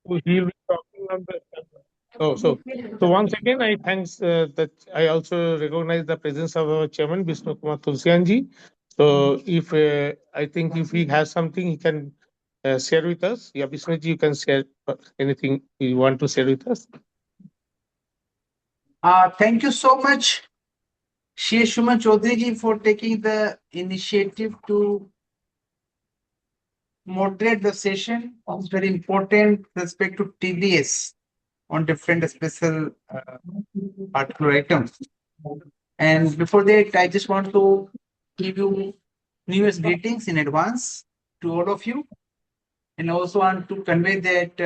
He'll be talking on the. Oh, so once again, I thanks that I also recognize the presence of our chairman Vishnu Kumar Tulsianji. So if I think if he has something, he can share with us. Yeah, Vishnuji, you can share anything you want to share with us. Thank you so much, Suman Chaudhury ji, for taking the initiative to moderate the session. It's very important with respect to TBS on different special particular items. And before that, I just want to give you New Year's greetings in advance to all of you, and also want to convey that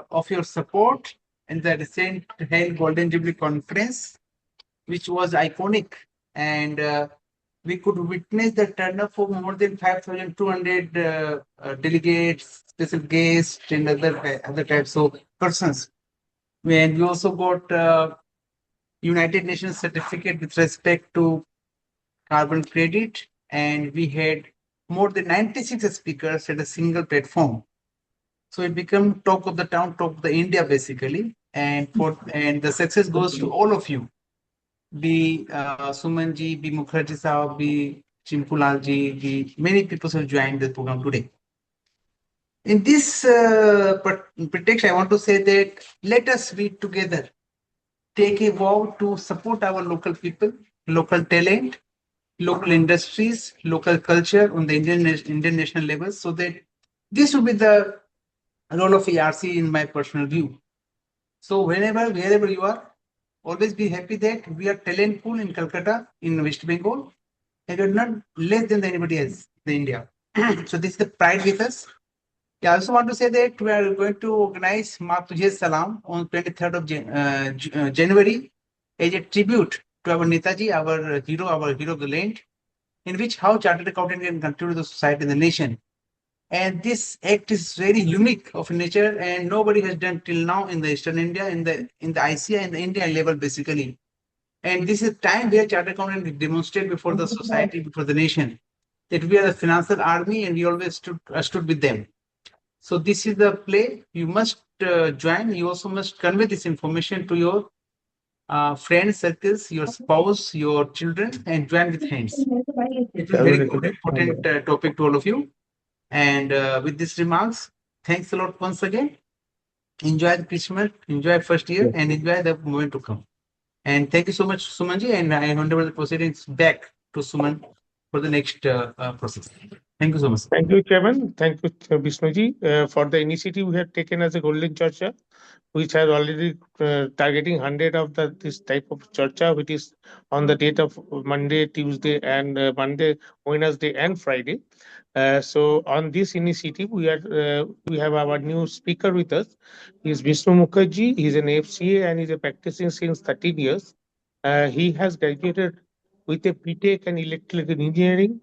of your support in the recent held Golden Jubilee Conference, which was iconic, and we could witness the turnout for more than 5,200 delegates, special guests, and other types of persons. And we also got United Nations certificate with respect to carbon credit, and we had more than 96 speakers at a single platform. So it became talk of the town, talk of the India basically, and the success goes to all of you. Be Suman ji, be Mukherjee Saab, be Chimpu ji, be many people have joined the program today. In this pretext, I want to say that let us be together, take a vow to support our local people, local talent, local industries, local culture on the Indian national level, so that this will be the role of ERC in my personal view. So wherever you are, always be happy that we are talent pool in Calcutta, in West Bengal, and we're not less than anybody else in India. So this is the pride with us. I also want to say that we are going to organize Maa Tujhe Salam on 23rd of January as a tribute to our Netaji, our hero of the land, in which how chartered accountant can contribute to the society and the nation. And this act is very unique of nature, and nobody has done till now in the Eastern India, in the ICAI and the India level basically. And this is time where chartered accountant will demonstrate before the society, before the nation, that we are the financial army and we always stood with them. So this is the play. You must join. You also must convey this information to your friends, circles, your spouse, your children, and join with hands. It will be very good, important topic to all of you. And with these remarks, thanks a lot once again. Enjoy the Christmas, enjoy first year, and enjoy the moment to come. And thank you so much, Sumanji. And I hand over the proceedings back to Suman for the next process. Thank you so much. Thank you, Chairman. Thank you, Vishnuji, for the initiative we have taken as a Golden Charcha, which has already targeting 100 of this type of Charcha, which is on the date of Monday, Tuesday, and Monday, Wednesday, and Friday. So on this initiative, we have our new speaker with us. He is Vishnu Mukherjee. He is an FCA and is a practicing since 13 years. He has graduated with a BTech in electrical engineering.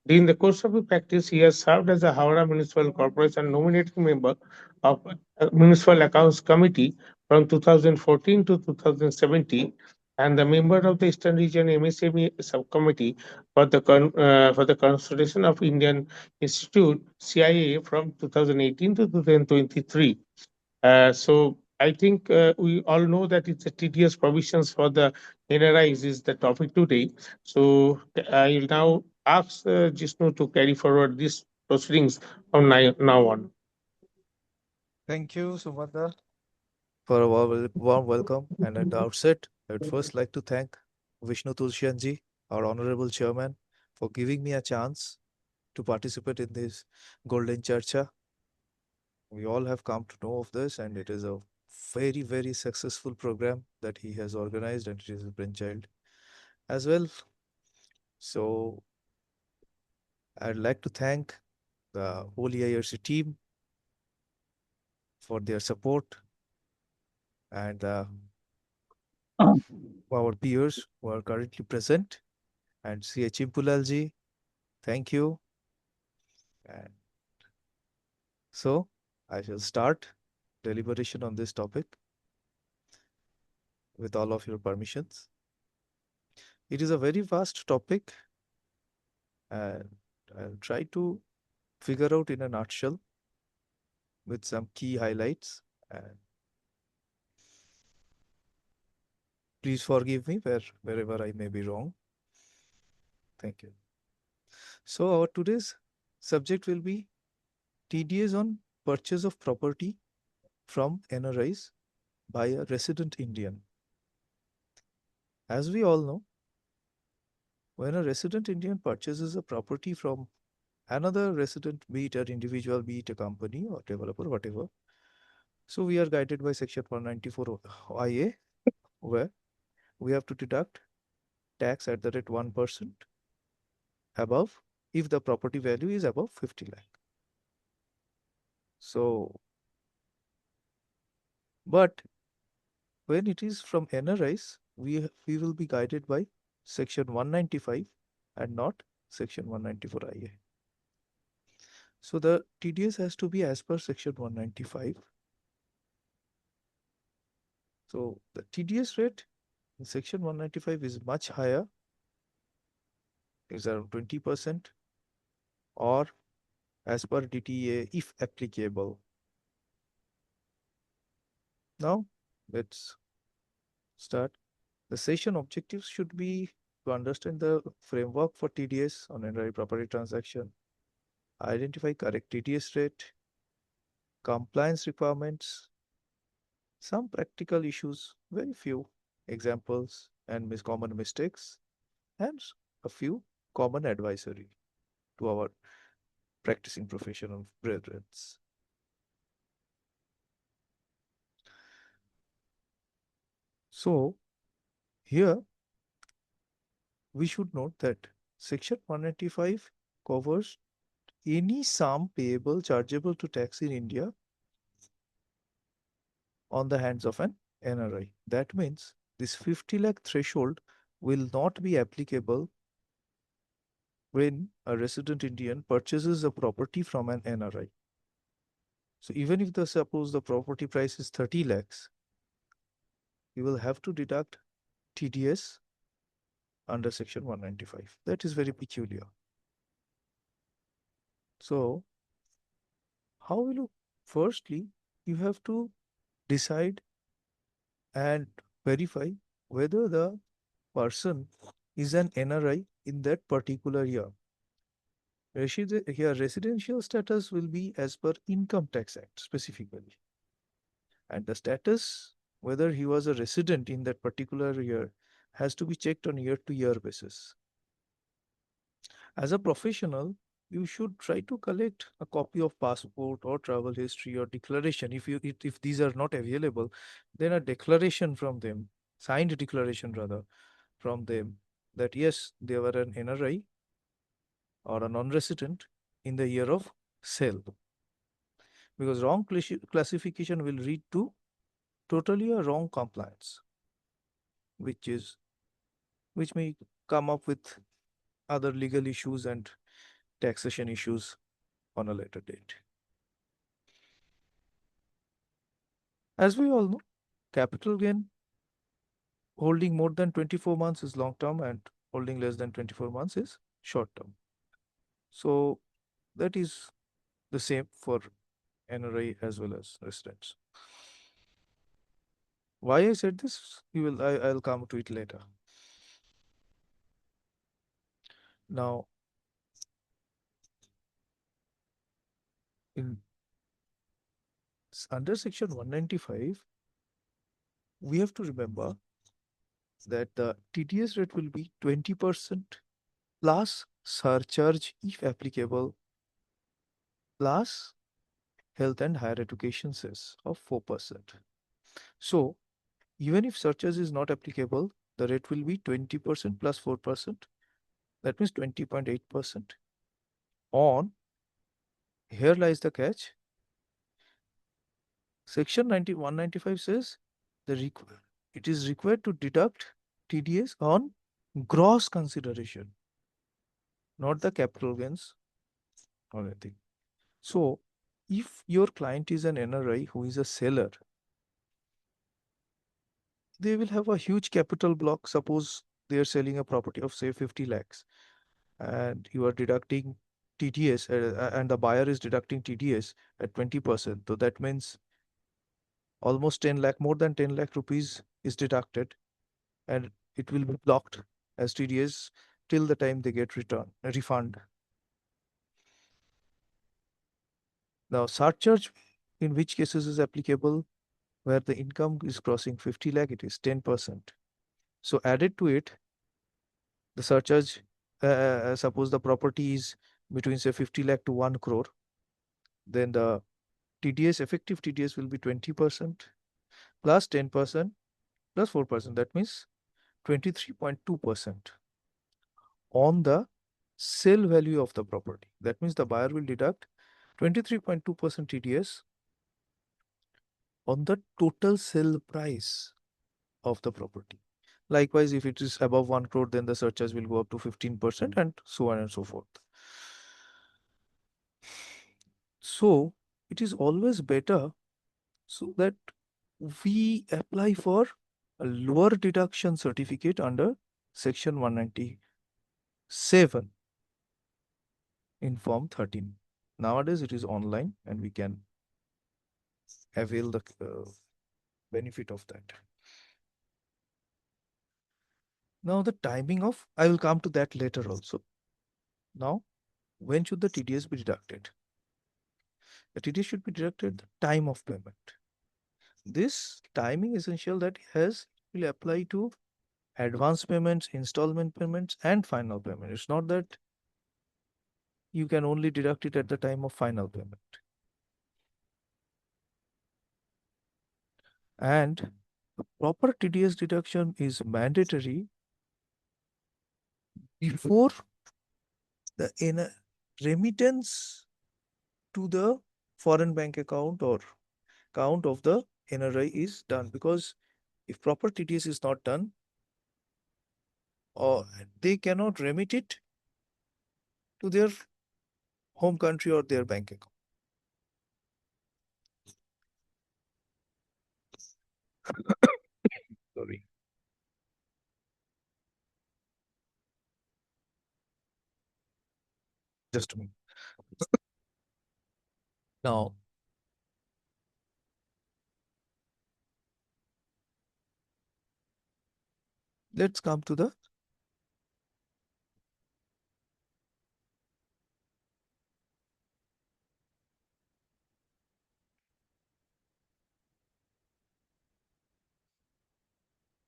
During the course of his practice, he has served as a Howrah Municipal Corporation nominating member of Municipal Accounts Committee from 2014 to 2017 and the member of the Eastern Region MSME Subcommittee for the Constitution of Indian Institute CIA from 2018 to 2023. So I think we all know that it's a tedious provisions for the NRIs is the topic today. So I will now ask Jisnu to carry forward these proceedings from now on. Thank you, Sumanta, for a warm welcome. And at the outset, I would first like to thank Vishnu Tulsianji, our honorable chairman, for giving me a chance to participate in this Golden Charcha. We all have come to know of this, and it is a very, very successful program that he has organized, and it is a brainchild as well. So I'd like to thank the whole EIRC team for their support and our peers who are currently present. And CA Chimpulalji, thank you. And so I shall start deliberation on this topic with all of your permissions. It is a very vast topic, and I'll try to figure out in a nutshell with some key highlights And please forgive me wherever I may be wrong. Thank you. So our today's subject will be TDS on purchase of property from NRIs by a resident Indian. As we all know, when a resident Indian purchases a property from another resident, be it an individual, be it a company or developer, whatever, so we are guided by section 194 IA, where we have to deduct tax at the rate 1% above if the property value is above 50 lakh. So, but when it is from NRIs, we will be guided by section 195 and not section 194 IA. So the TDS has to be as per section 195. So the TDS rate in section 195 is much higher, is around 20%, or as per DTA if applicable. Now let's start. The session objectives should be to understand the framework for TDS on NRI property transaction, identify correct TDS rate, compliance requirements, some practical issues, very few examples and common mistakes, and a few common advisory to our practicing professional brethren. So here we should note that section 195 covers any sum payable chargeable to tax in India on the hands of an NRI. That means this 50 lakh threshold will not be applicable when a resident Indian purchases a property from an NRI. So even if suppose the property price is 30 lakhs, you will have to deduct TDS under section 195. That is very peculiar. So how will you, firstly, you have to decide and verify whether the person is an NRI in that particular year. Here, residential status will be as per Income Tax Act specifically. And the status, whether he was a resident in that particular year, has to be checked on year-to-year basis. As a professional, you should try to collect a copy of passport or travel history or declaration. If these are not available, then a declaration from them, signed declaration rather, from them that yes, they were an NRI or a non-resident in the year of sale. Because wrong classification will lead to totally a wrong compliance, which may come up with other legal issues and taxation issues on a later date. As we all know, capital gain holding more than 24 months is long term and holding less than 24 months is short term. So that is the same for NRI as well as residents. Why I said this, I'll come to it later. Now, under section 195, we have to remember that the TDS rate will be 20% plus surcharge if applicable, plus health and higher education cess of 4%. So even if surcharge is not applicable, the rate will be 20% plus 4%. That means 20.8%. On, here lies the catch. Section 195 says it is required to deduct TDS on gross consideration, not the capital gains or anything. So if your client is an NRI who is a seller, they will have a huge capital block. Suppose they are selling a property of say 50 lakhs and you are deducting TDS and the buyer is deducting TDS at 20%. So that means almost 10 lakh, more than 10 lakh rupees is deducted, and it will be blocked as TDS till the time they get refund. Now, surcharge in which cases is applicable? Where the income is crossing 50 lakh, it is 10%. So added to it, the surcharge, suppose the property is between say 50 lakh to 1 crore, then the TDS, effective TDS will be 20% plus 10% plus 4%. That means 23.2% on the sale value of the property. That means the buyer will deduct 23.2% TDS on the total sale price of the property. Likewise, if it is above 1 crore, then the surcharge will go up to 15% and so on and so forth. So it is always better so that we apply for a lower deduction certificate under section 197 in form 13. Nowadays it is online and we can avail the benefit of that. Now the timing of, I will come to that later also. Now, when should the TDS be deducted? The TDS should be deducted the time of payment. This timing essential that will apply to advance payments, installment payments, and final payment. It's not that you can only deduct it at the time of final payment. And the proper TDS deduction is mandatory before the remittance to the foreign bank account or account of the NRI is done. Because if proper TDS is not done, or they cannot remit it to their home country or their bank account. Sorry. Just a minute. Now, let's come to the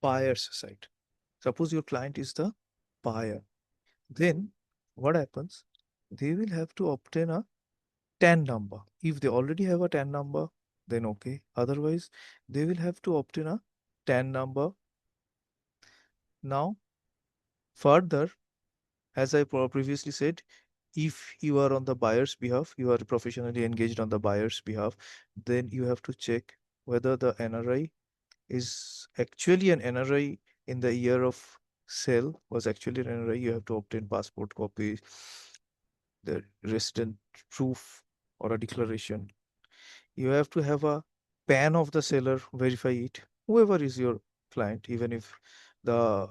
buyer's side. Suppose your client is the buyer. Then what happens? They will have to obtain a TAN number. If they already have a TAN number, then okay. Otherwise, they will have to obtain a TAN number. Now, further, as I previously said, if you are on the buyer's behalf, you are professionally engaged on the buyer's behalf, then you have to check whether the NRI is actually an NRI in the year of sale, was actually an NRI. You have to obtain passport copy, the resident proof or a declaration. You have to have a PAN of the seller, verify it. Whoever is your client, even if the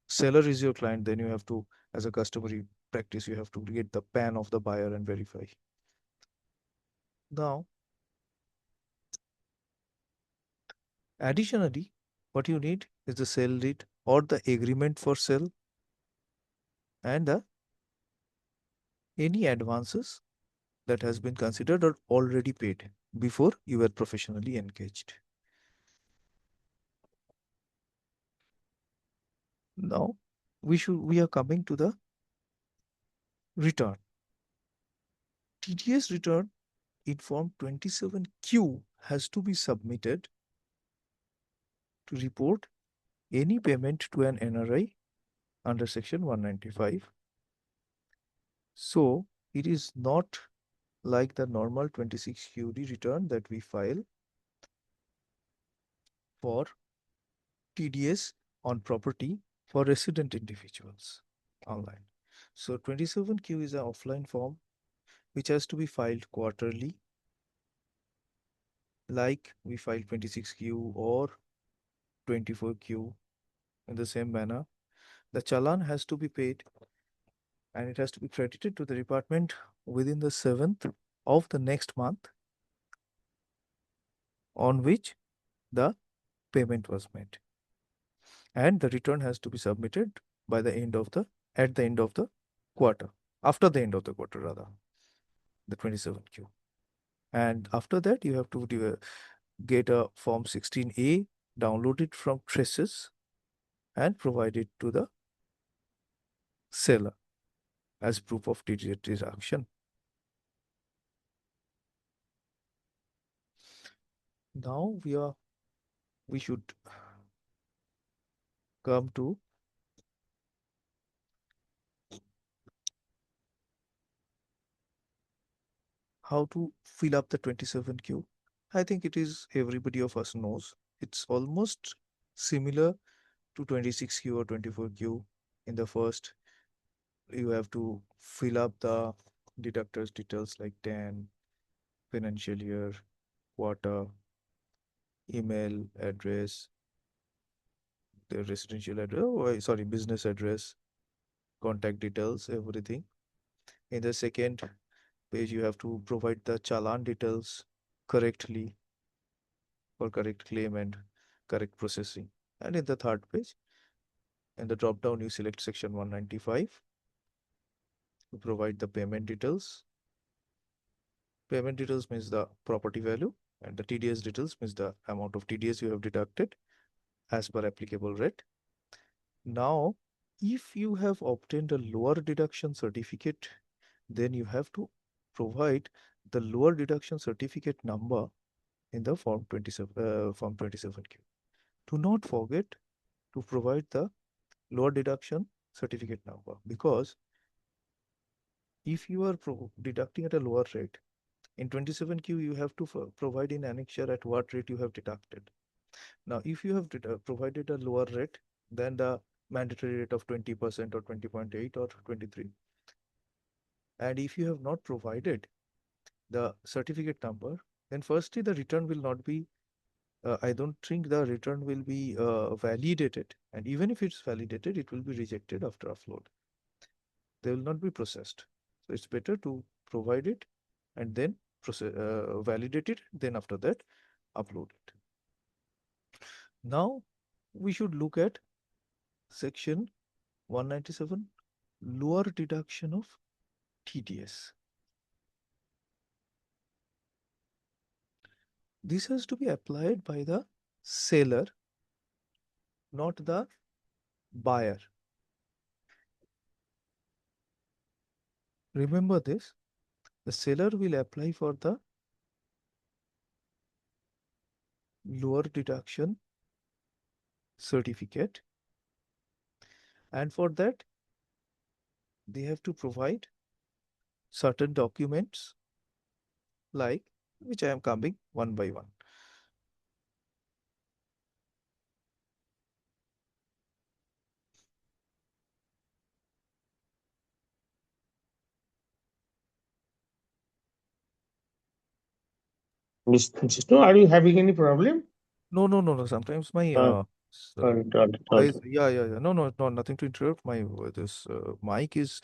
seller is your client, then you have to, as a customary practice, you have to get the PAN of the buyer and verify. Now, additionally, what you need is the sale deed or the agreement for sale and any advances that has been considered or already paid before you were professionally engaged. Now, we are coming to the return. TDS return in form 27Q has to be submitted to report any payment to an NRI under section 195. So it is not like the normal 26QD return that we file for TDS on property for resident individuals online. So 27Q is an offline form which has to be filed quarterly, like we file 26Q or 24Q in the same manner. The challan has to be paid and it has to be credited to the department within the 7th of the next month on which the payment was made. And the return has to be submitted by the end of the at the end of the quarter, after the end of the quarter rather, the 27Q. And after that, you have to get a Form 16A, download it from traces, and provide it to the seller as proof of deduction. Now we should come to how to fill up the 27Q. I think it is everybody of us knows. It's almost similar to 26Q or 24Q. In the first, you have to fill up the deductors details like 10, financial year, quarter, email address, the residential address, sorry, business address, contact details, everything. In the second page, you have to provide the challan details correctly for correct claim and correct processing. And in the third page, in the drop down, you select section 195 to provide the payment details. Payment details means the property value, and the TDS details means the amount of TDS you have deducted as per applicable rate. Now, if you have obtained a lower deduction certificate, then you have to provide the lower deduction certificate number in the Form 27Q. Do not forget to provide the lower deduction certificate number, because if you are deducting at a lower rate, in 27Q you have to provide in annexure at what rate you have deducted. Now, if you have provided a lower rate than the mandatory rate of 20% or 20.8 or 23, and if you have not provided the certificate number, then firstly the return will not be, I don't think the return will be validated, and even if it's validated, it will be rejected after upload. They will not be processed. So it's better to provide it and then validate it, then after that upload it. Now we should look at section 197, lower deduction of TDS. This has to be applied by the seller, not the buyer. Remember this, the seller will apply for the lower deduction certificate, and for that they have to provide certain documents, like which I am coming one by one. Jishnu, are you having any problem? No. Sometimes my voice, yeah. No, nothing to interrupt. My this mic is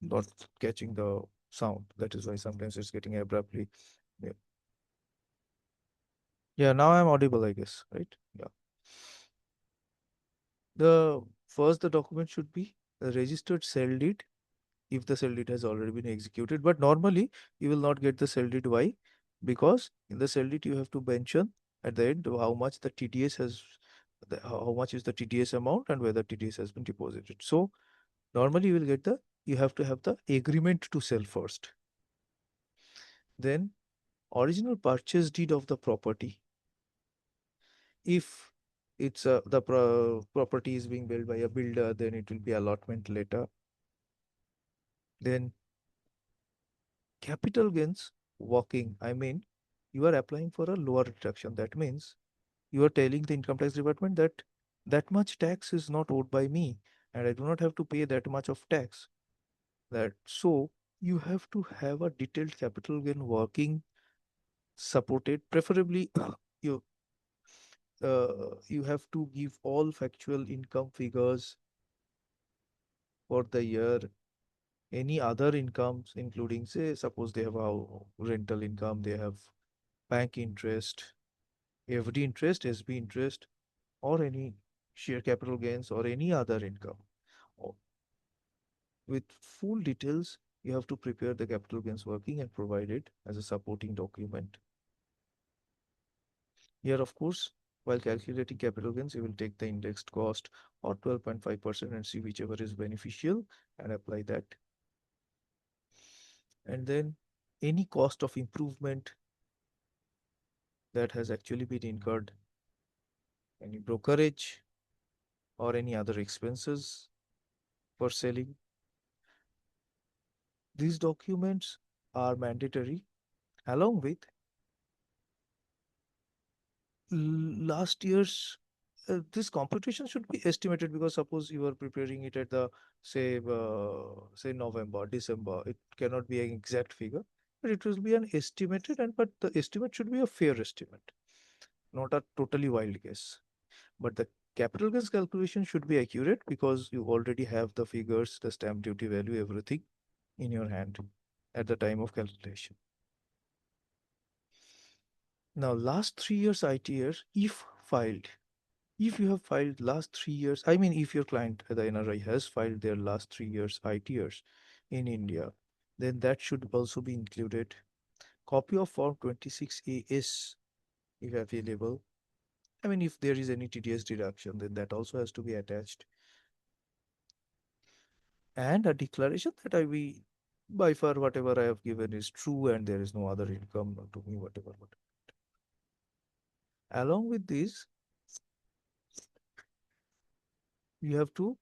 not catching the sound. That is why sometimes it's getting abruptly. Yeah. Yeah, now I'm audible, I guess, right? Yeah. The document should be a registered sale deed if the sale deed has already been executed. But normally you will not get the sale deed. Why? Because in the sale deed you have to mention at the end how much the TDS has, how much is the TDS amount and whether TDS has been deposited. So normally you will get you have to have the agreement to sell first. Then original purchase deed of the property. If it's the property is being built by a builder, then it will be allotment letter. Then capital gains working, I mean, you are applying for a lower deduction. That means you are telling the income tax department that that much tax is not owed by me and I do not have to pay that much of tax. So you have to have a detailed capital gain working supported, preferably you you have to give all factual income figures for the year, any other incomes, including, say, suppose they have a rental income, they have bank interest, FD interest, SB interest, or any share capital gains or any other income. With full details, you have to prepare the capital gains working and provide it as a supporting document. Here, of course, while calculating capital gains, you will take the indexed cost or 12.5% and see whichever is beneficial and apply that. And then any cost of improvement that has actually been incurred, any brokerage or any other expenses for selling. These documents are mandatory along with last year's this computation should be estimated, because suppose you are preparing it at the say November, December, it cannot be an exact figure, but it will be an estimated, and but the estimate should be a fair estimate, not a totally wild guess. But the capital gains calculation should be accurate because you already have the figures, the stamp duty value, everything in your hand at the time of calculation. Now, last 3 years ITR, if filed, if you have filed last 3 years, I mean, if your client, the NRI, has filed their last 3 years ITRs in India, then that should also be included. Copy of Form 26AS, if available. I mean, if there is any TDS deduction, then that also has to be attached. And a declaration that I will, by far, whatever I have given is true and there is no other income to me, whatever. Along with this, you have to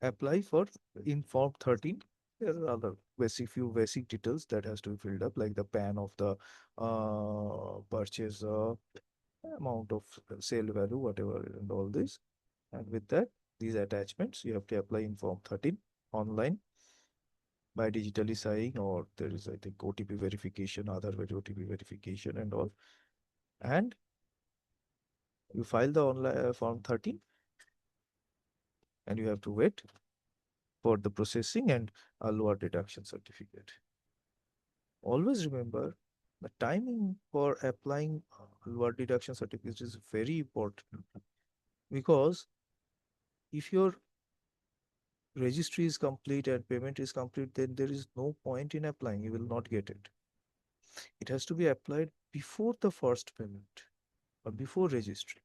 apply for in Form 13. There are other few basic details that has to be filled up, like the PAN of the purchase, amount of sale value, whatever, and all this. And with that, these attachments you have to apply in Form 13 online by digitally signing, or there is, I think, OTP verification, other OTP verification and all. And you file the online Form 13 and you have to wait for the processing and a lower deduction certificate. Always remember the timing for applying lower deduction certificate is very important, because if your registry is complete and payment is complete, then there is no point in applying. You will not get it. It has to be applied before the first payment or before registry.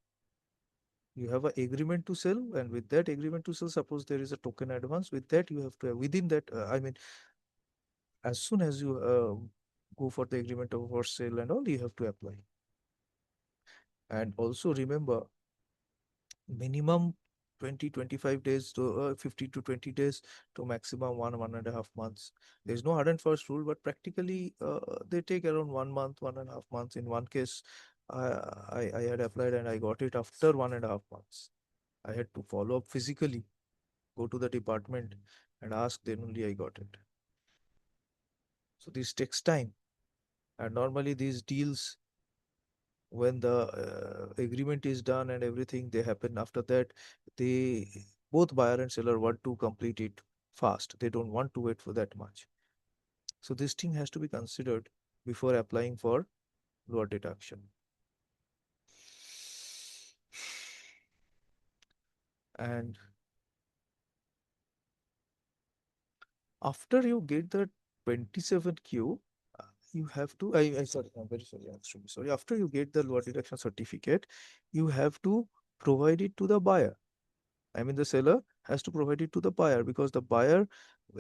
You have an agreement to sell, and with that agreement to sell, suppose there is a token advance, with that you have to, within that, I mean, as soon as you go for the agreement of for sale and all, you have to apply. And also remember, minimum 20-25 days to 50 to 20 days to maximum 1.5 months. There's no hard and fast rule, but practically they take around 1 month, 1.5 months. In one case, I had applied and I got it after 1.5 months. I had to follow up physically, go to the department and ask, then only I got it. So this takes time. And normally these deals, when the agreement is done and everything, they happen after that, they both buyer and seller want to complete it fast. They don't want to wait for that much. So this thing has to be considered before applying for lower deduction. And after you get the 27Q, you have to, I sorry, I'm very sorry, I'm extremely sorry. After you get the lower deduction certificate, you have to provide it to the buyer. I mean, the seller has to provide it to the buyer, because the buyer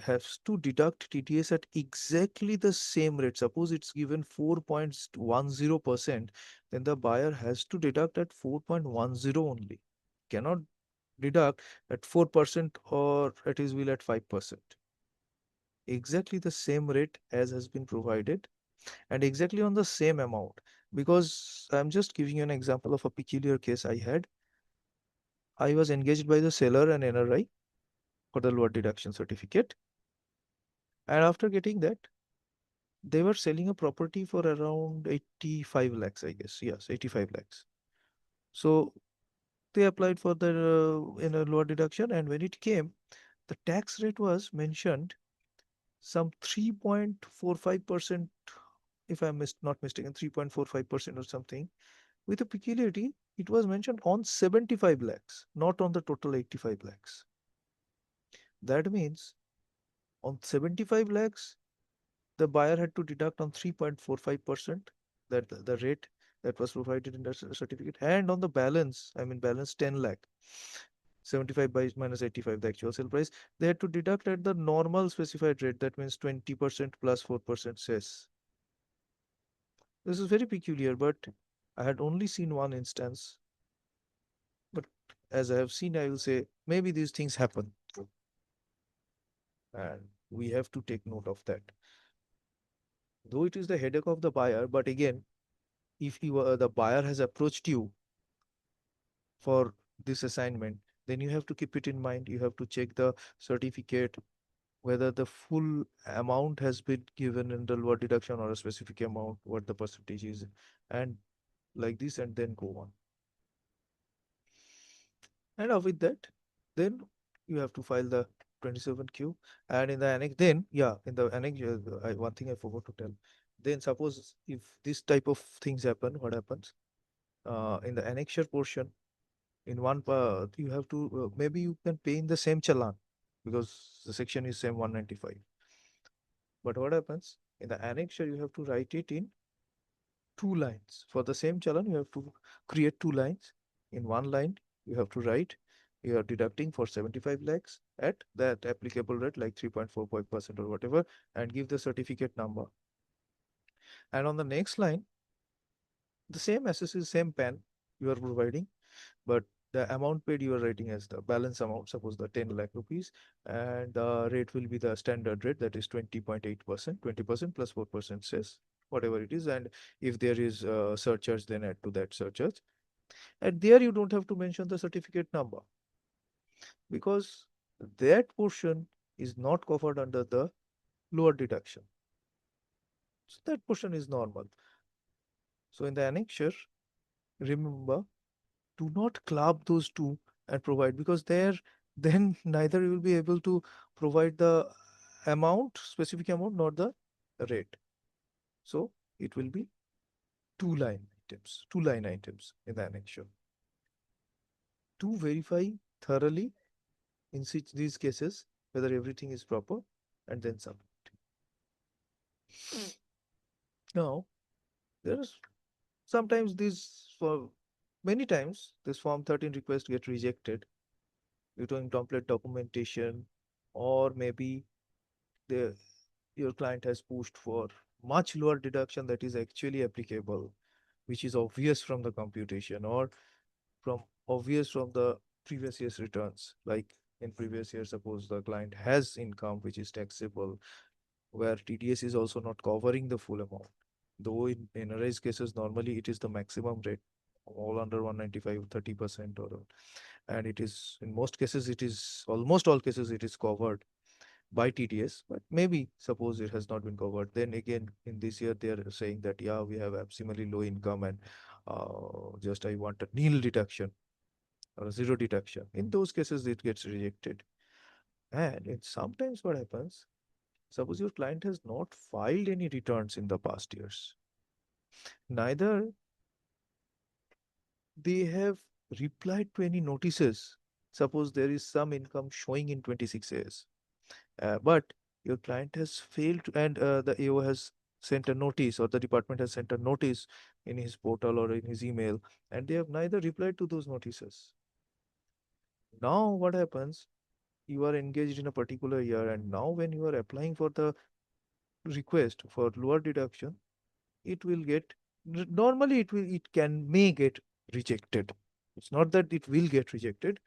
has to deduct TDS at exactly the same rate. Suppose it's given 4.10%, then the buyer has to deduct at 4.10 only. Cannot deduct at 4% or at his will at 5%. Exactly the same rate as has been provided and exactly on the same amount. Because I'm just giving you an example of a peculiar case I had. I was engaged by the seller and NRI for the lower deduction certificate. And after getting that, they were selling a property for around 85 lakhs, I guess. Yes, 85 lakhs. So they applied for the in a lower deduction, and when it came, the tax rate was mentioned some 3.45% if I'm not mistaken, 3.45% or something. With a peculiarity, it was mentioned on 75 lakhs, not on the total 85 lakhs. That means on 75 lakhs, the buyer had to deduct on 3.45%, that the rate that was provided in the certificate, and on the balance, I mean balance 10 lakh, 75 by minus 85, the actual sale price, they had to deduct at the normal specified rate. That means 20% plus 4% cess. This is very peculiar, but I had only seen one instance. But as I have seen, I will say maybe these things happen, and we have to take note of that. Though it is the headache of the buyer, but again, if the buyer has approached you for this assignment, then you have to keep it in mind. You have to check the certificate, whether the full amount has been given in the lower deduction or a specific amount, what the percentage is, and like this, and then go on. And with that, then you have to file the 27Q. And in the annex, then, yeah, in the annex, one thing I forgot to tell. Then suppose if this type of things happen, what happens? In the annexure portion, in one part, you have to, maybe you can pay in the same challan because the section is same 195. But what happens? In the annexure, you have to write it in 2 lines. For the same challan, you have to create 2 lines. In one line, you have to write you are deducting for 75 lakhs at that applicable rate, like 3.45% or whatever, and give the certificate number. And on the next line, the same SSC, same PAN you are providing, but the amount paid you are writing as the balance amount, suppose the 10 lakh rupees, and the rate will be the standard rate, that is 20.8%, 20% plus 4% cess, whatever it is. And if there is a surcharge, then add to that surcharge. And there you don't have to mention the certificate number, because that portion is not covered under the lower deduction. So that portion is normal. So in the annexure, remember, do not club those two and provide, because there then neither you will be able to provide the amount, specific amount, nor the rate. So it will be 2 line items in the annexure. To verify thoroughly in these cases whether everything is proper, and then submit. Now, there's sometimes this, for many times, this Form 13 request get rejected due to incomplete documentation, or maybe your client has pushed for much lower deduction that is actually applicable, which is obvious from the computation, or obvious from the previous year's returns. Like in previous year, suppose the client has income which is taxable, where TDS is also not covering the full amount. Though in NRI's cases, normally it is the maximum rate, all under 195, 30%, and it is, in most cases, it is, almost all cases, it is covered by TDS. But maybe suppose it has not been covered, then again in this year they are saying that, yeah, we have abnormally low income, and just I want a nil deduction or a zero deduction. In those cases, it gets rejected. And sometimes what happens, suppose your client has not filed any returns in the past years, neither they have replied to any notices. Suppose there is some income showing in 26 years, but your client has failed and the AO has sent a notice, or the department has sent a notice in his portal or in his email, and they have neither replied to those notices. Now what happens? You are engaged in a particular year, and now when you are applying for the request for lower deduction, it will get, normally may get rejected. It's not that it will get rejected,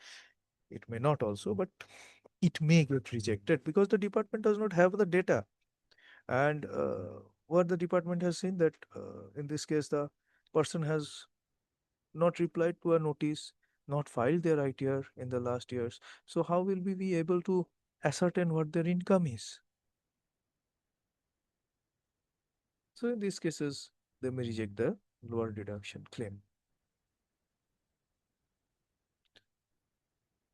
it may not also, but it may get rejected because the department does not have the data. And what the department has seen, that in this case the person has not replied to a notice, not filed their ITR in the last years. So how will we be able to ascertain what their income is? So in these cases, they may reject the lower deduction claim.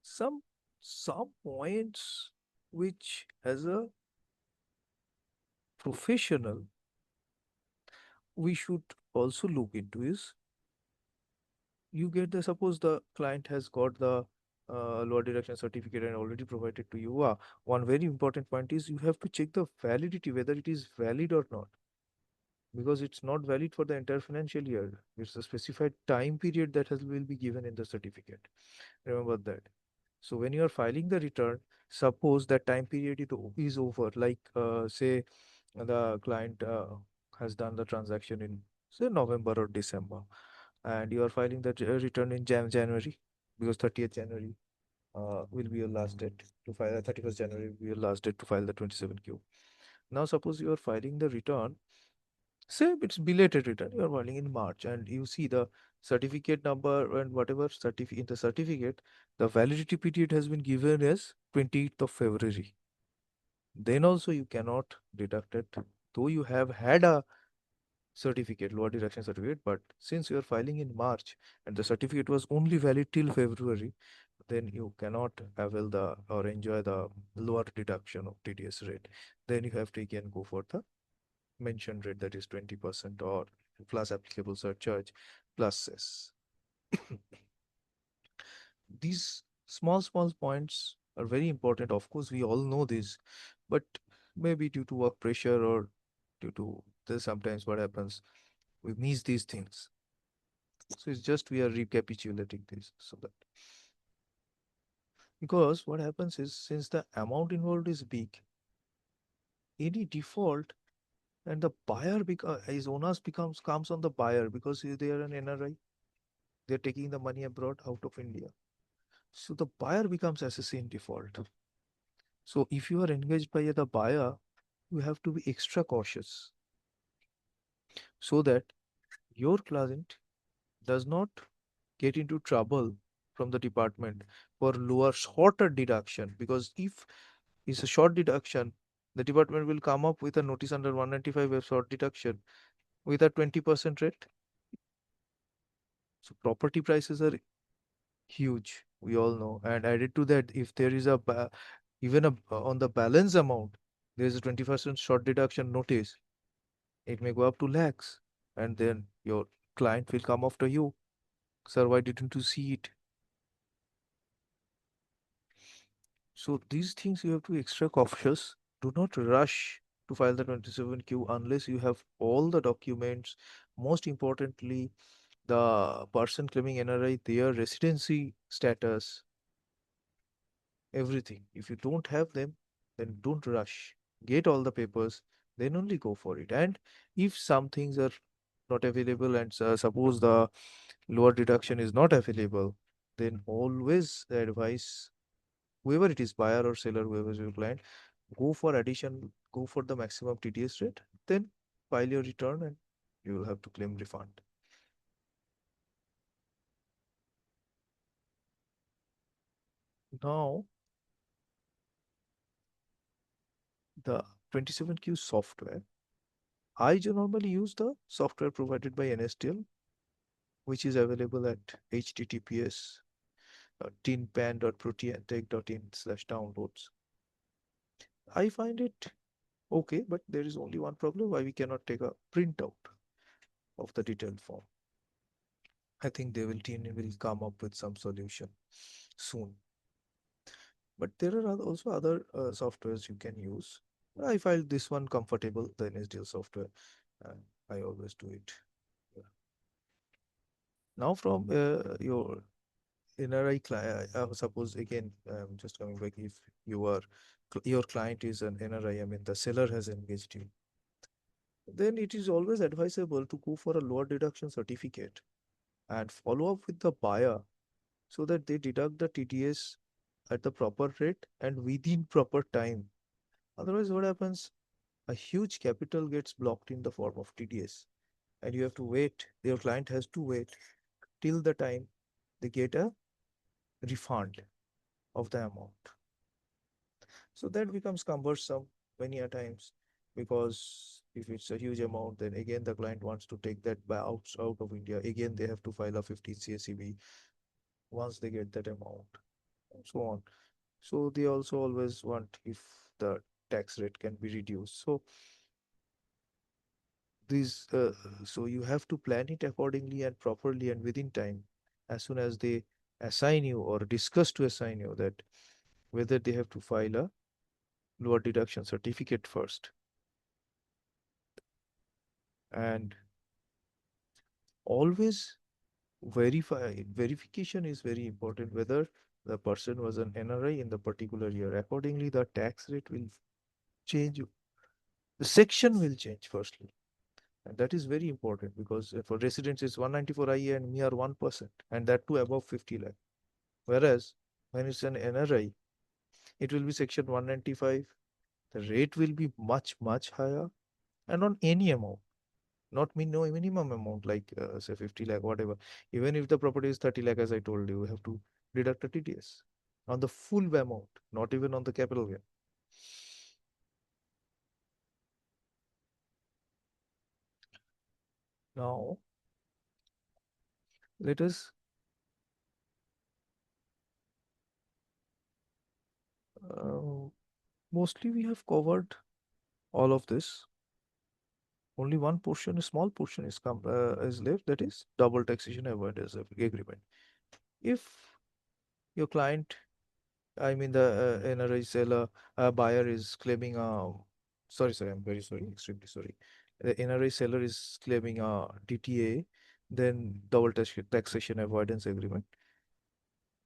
Some points which, as a professional, we should also look into is you get the suppose the client has got the lower deduction certificate and already provided to you. One very important point is you have to check the validity whether it is valid or not, because it's not valid for the entire financial year. It's a specified time period that will be given in the certificate. Remember that. So when you are filing the return, suppose that time period is over, like say the client has done the transaction in say November or December, and you are filing the return in January, because 30th January will be your last date to file. 31st January will be your last date to file the 27Q. Now suppose you are filing the return, say it's belated return, you are filing in March, and you see the certificate number and whatever certificate in the certificate, the validity period has been given as 20th of February. Then also you cannot deduct it, though you have had a certificate, lower deduction certificate, but since you are filing in March and the certificate was only valid till February, then you cannot avail the or enjoy the lower deduction of TDS rate. Then you have to again go for the mentioned rate, that is 20% or plus applicable surcharge plus cess. These small points are very important. Of course, we all know this, but maybe due to work pressure or due to this, sometimes what happens, we miss these things. So it's just we are recapitulating this so that, because what happens is since the amount involved is big, any default and the buyer his onus becomes comes on the buyer, because they are an NRI, they're taking the money abroad out of India. So the buyer becomes assassin default. So if you are engaged by the buyer, you have to be extra cautious so that your client does not get into trouble from the department for lower shorter deduction, because if it's a short deduction, the department will come up with a notice under 195 of short deduction with a 20% rate. So property prices are huge, we all know. And added to that, if there is even on the balance amount, there is a 20% short deduction notice, it may go up to lakhs, and then your client will come after you. Sir, why didn't you see it? So these things you have to be extra cautious. Do not rush to file the 27Q unless you have all the documents. Most importantly, the person claiming NRI, their residency status, everything. If you don't have them, then don't rush. Get all the papers, then only go for it. And if some things are not available, and suppose the lower deduction is not available, then always advise whoever it is, buyer or seller, whoever is your client, go for addition, go for the maximum TDS rate, then file your return and you will have to claim refund. Now, the 27Q software, I normally use the software provided by NSTL, which is available at https tinpan.proteantech.in/downloads. I find it okay, but there is only one problem: why we cannot take a printout of the detailed form. I think they will come up with some solution soon. But there are also other softwares you can use. I find this one comfortable, the NSDL software. Uh, I always do it. Yeah. Now from your NRI client, suppose again, just coming back, if you are your client is an NRI, I mean the seller has engaged you, then it is always advisable to go for a lower deduction certificate and follow up with the buyer so that they deduct the TDS at the proper rate and within proper time. Otherwise, what happens? A huge capital gets blocked in the form of TDS, and you have to wait. Your client has to wait till the time they get a refund of the amount. So that becomes cumbersome many a times, because if it's a huge amount, then again the client wants to take that out of India. Again, they have to file a 15 CSEB once they get that amount, and so on. So they also always want if the tax rate can be reduced. So these so you have to plan it accordingly and properly and within time. As soon as they assign you or discuss to assign you that whether they have to file a lower deduction certificate first. And always verification is very important whether the person was an NRI in the particular year. Accordingly, the tax rate will change. The section will change firstly. And that is very important because for residents it's 194 IA and mere 1%, and that too above 50 lakh. Whereas when it's an NRI, it will be section 195. The rate will be much, much higher and on any amount, not no minimum amount like say 50 lakh, whatever. Even if the property is 30 lakh, as I told you, you have to deduct a TDS on the full amount, not even on the capital gain. Now, let us mostly we have covered all of this. Only one portion, a small portion is left, that is double taxation avoidance agreement. If your client, I mean the NRI seller, buyer is claiming sorry, I'm very sorry, extremely sorry. The NRI seller is claiming a DTA, then double taxation avoidance agreement.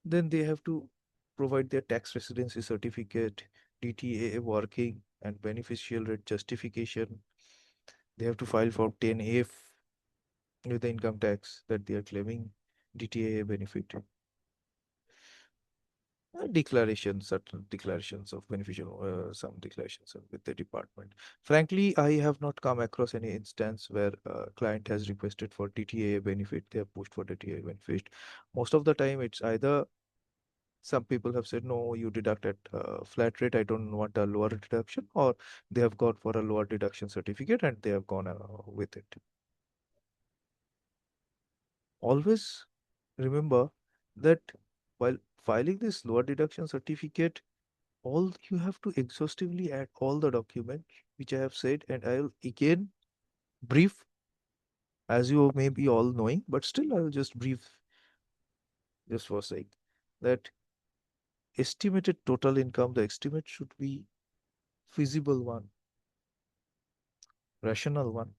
Then they have to provide their tax residency certificate, DTA working, and beneficial rate justification. They have to file Form 10F with the income tax that they are claiming DTA benefit. Certain declarations of beneficial, some declarations with the department. Frankly, I have not come across any instance where a client has requested for DTA benefit. They have pushed for DTA benefit. Most of the time, it's either some people have said, no, you deduct at flat rate. I don't want a lower deduction, or they have gone for a lower deduction certificate and they have gone with it. Always remember that while filing this lower deduction certificate, all you have to exhaustively add all the documents which I have said, and I'll again brief, as you may be all knowing, but still I will just brief just for sake that estimated total income, the estimate should be feasible one, rational one,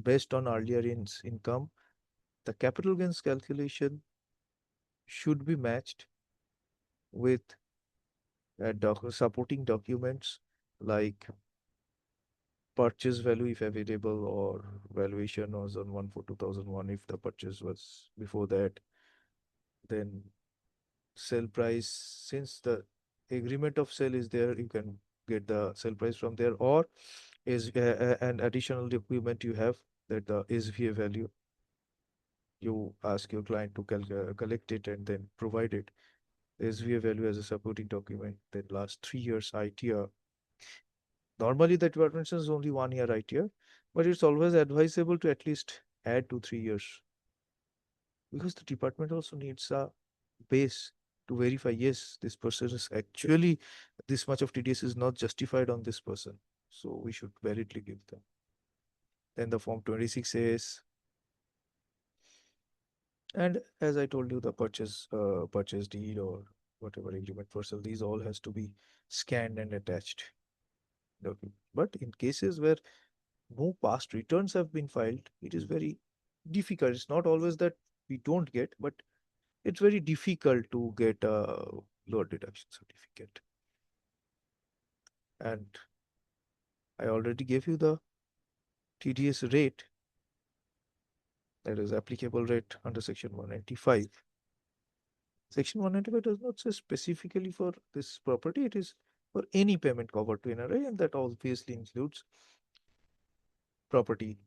based on earlier income. The capital gains calculation should be matched with supporting documents like purchase value if available, or valuation was on 1 for 2001 if the purchase was before that. Then sell price, since the agreement of sale is there, you can get the sell price from there, or is an additional document you have that the SVA value. You ask your client to collect it and then provide it. SVA value as a supporting document. Then last 3 years ITR. Normally the department says only 1 year ITR, but it's always advisable to at least add to 3 years, because the department also needs a base to verify, yes, this person is actually, this much of TDS is not justified on this person. So we should validly give them. Then the Form 26 says, and as I told you, the purchase deed or whatever agreement for sale, these all has to be scanned and attached. Okay. But in cases where no past returns have been filed, it is very difficult. It's not always that we don't get, but it's very difficult to get a lower deduction certificate. And I already gave you the TDS rate, that is applicable rate under Section 195. Section 195 does not say specifically for this property, it is for any payment covered to NRI, and that obviously includes property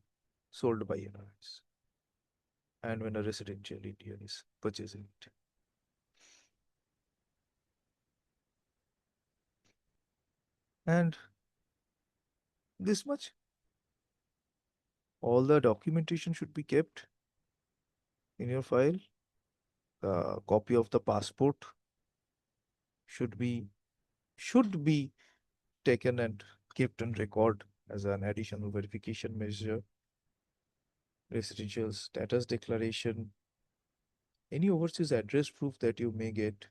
sold by NRIs and when a residential Indian is purchasing it. And this much, all the documentation should be kept in your file. The copy of the passport should be taken and kept on record as an additional verification measure. residential status declaration, any overseas address proof that you may get,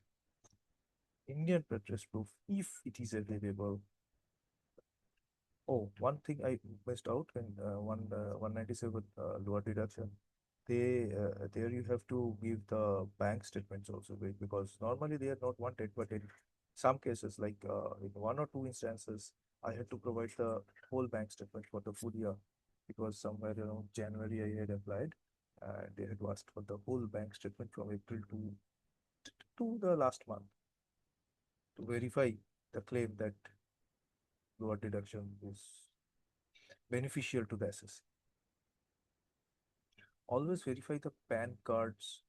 Indian address proof if it is available. Oh, one thing I missed out in 197 lower deduction. There you have to give the bank statements also, because normally they are not wanted, but in some cases, like in one or two instances, I had to provide the whole bank statement for the full year. It was somewhere around January I had applied, and they had asked for the whole bank statement from April to the last month to verify the claim that lower deduction is beneficial to the assessee. Always verify the PAN cards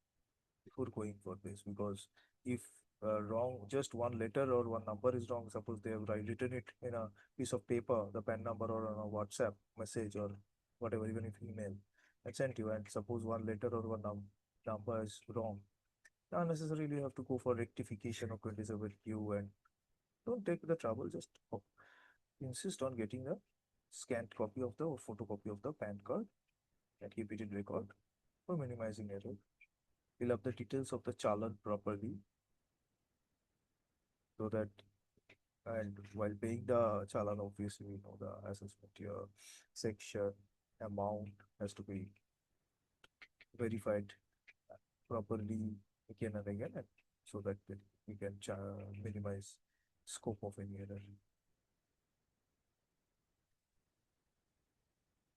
before going for this, because if wrong, just one letter or one number is wrong, suppose they have written it in a piece of paper, the PAN number, or on a WhatsApp message or whatever, even if email, I sent you, and suppose one letter or one number is wrong, unnecessarily you have to go for rectification of 27Q, and don't take the trouble, just insist on getting a scanned copy of the or photocopy of the PAN card and keep it in record for minimizing error. Fill up the details of the challan properly, so that, and while paying the challan, obviously, the assessment year, section, amount has to be verified properly again and again, and so that we can minimize scope of any error.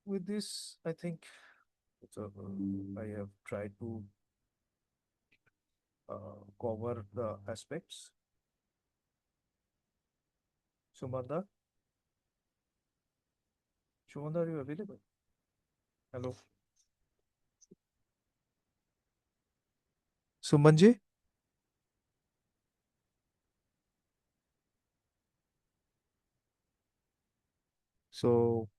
With this, I think I have tried to cover the aspects. Sumanda? Sumanda, are you available? Hello? Sumanji? So,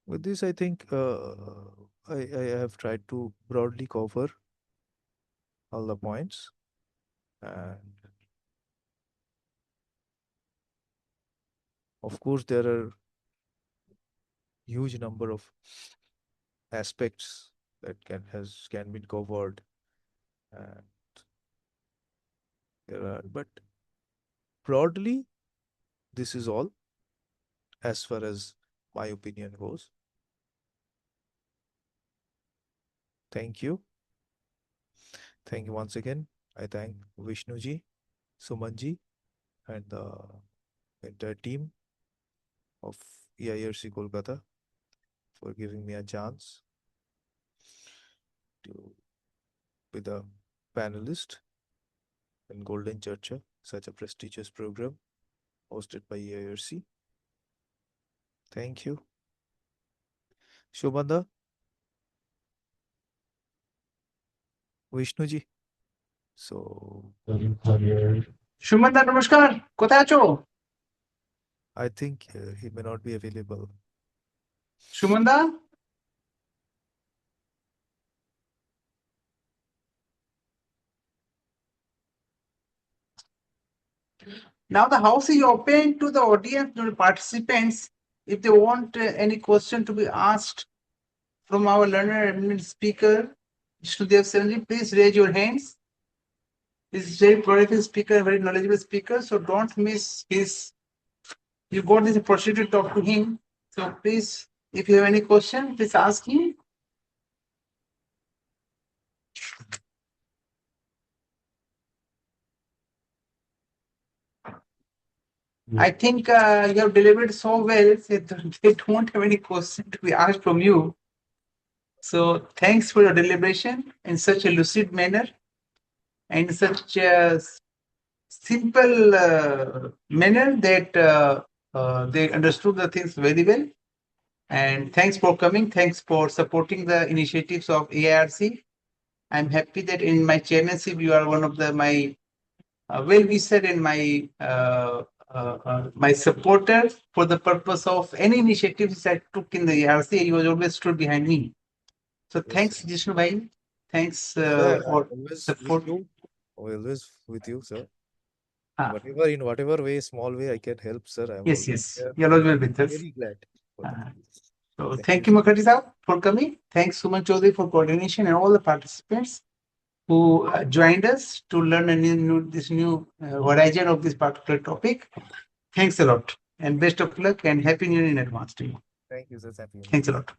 with this, I think I have tried to broadly cover all the points. And of course, there are huge number of aspects that can be covered, and but broadly, this is all as far as my opinion goes. Thank you. Thank you once again. I thank Vishnuji, Sumanji, and the entire team of EIRC Kolkata for giving me a chance to be the panelist in Golden Charcha, such a prestigious program hosted by EIRC. Thank you. Shobanda, Vishnuji. So, Suman দা নমস্কার, কোথায় আছো? I think he may not be available. Suman the? Now the house is open to the audience, to the participants. If they want any question to be asked from our learner eminent speaker, Jishnudeb Sirji, please raise your hands. He's a very prolific speaker, very knowledgeable speaker, so don't miss his. You got this opportunity to talk to him. So please, if you have any question, please ask him. I think you have delivered so well that they don't have any question to be asked from you. So thanks for your deliberation in such a lucid manner and such a simple manner that they understood the things very well. And thanks for coming. Thanks for supporting the initiatives of EIRC. I'm happy that in my chairmanship, you are one of my well-wisher and my supporter for the purpose of any initiatives I took in the EIRC. You always stood behind me. So Yes, thanks, sir. Jishnu bhai. Thanks Sir, for I'm always support. with you. Always with you, sir. Ah. In whatever way, small way I can help, sir. I'm Yes, always yes. there. You're always with us. Very glad for that. So Thank thank you. you, Mukherjee sir, for coming. Thanks, Suman Chaudhury, for coordination and all the participants who joined us to learn this new horizon of this particular topic. Thanks a lot and best of luck and happy new year in advance to you. Thank you, sir. Happy New Year. Thanks a lot.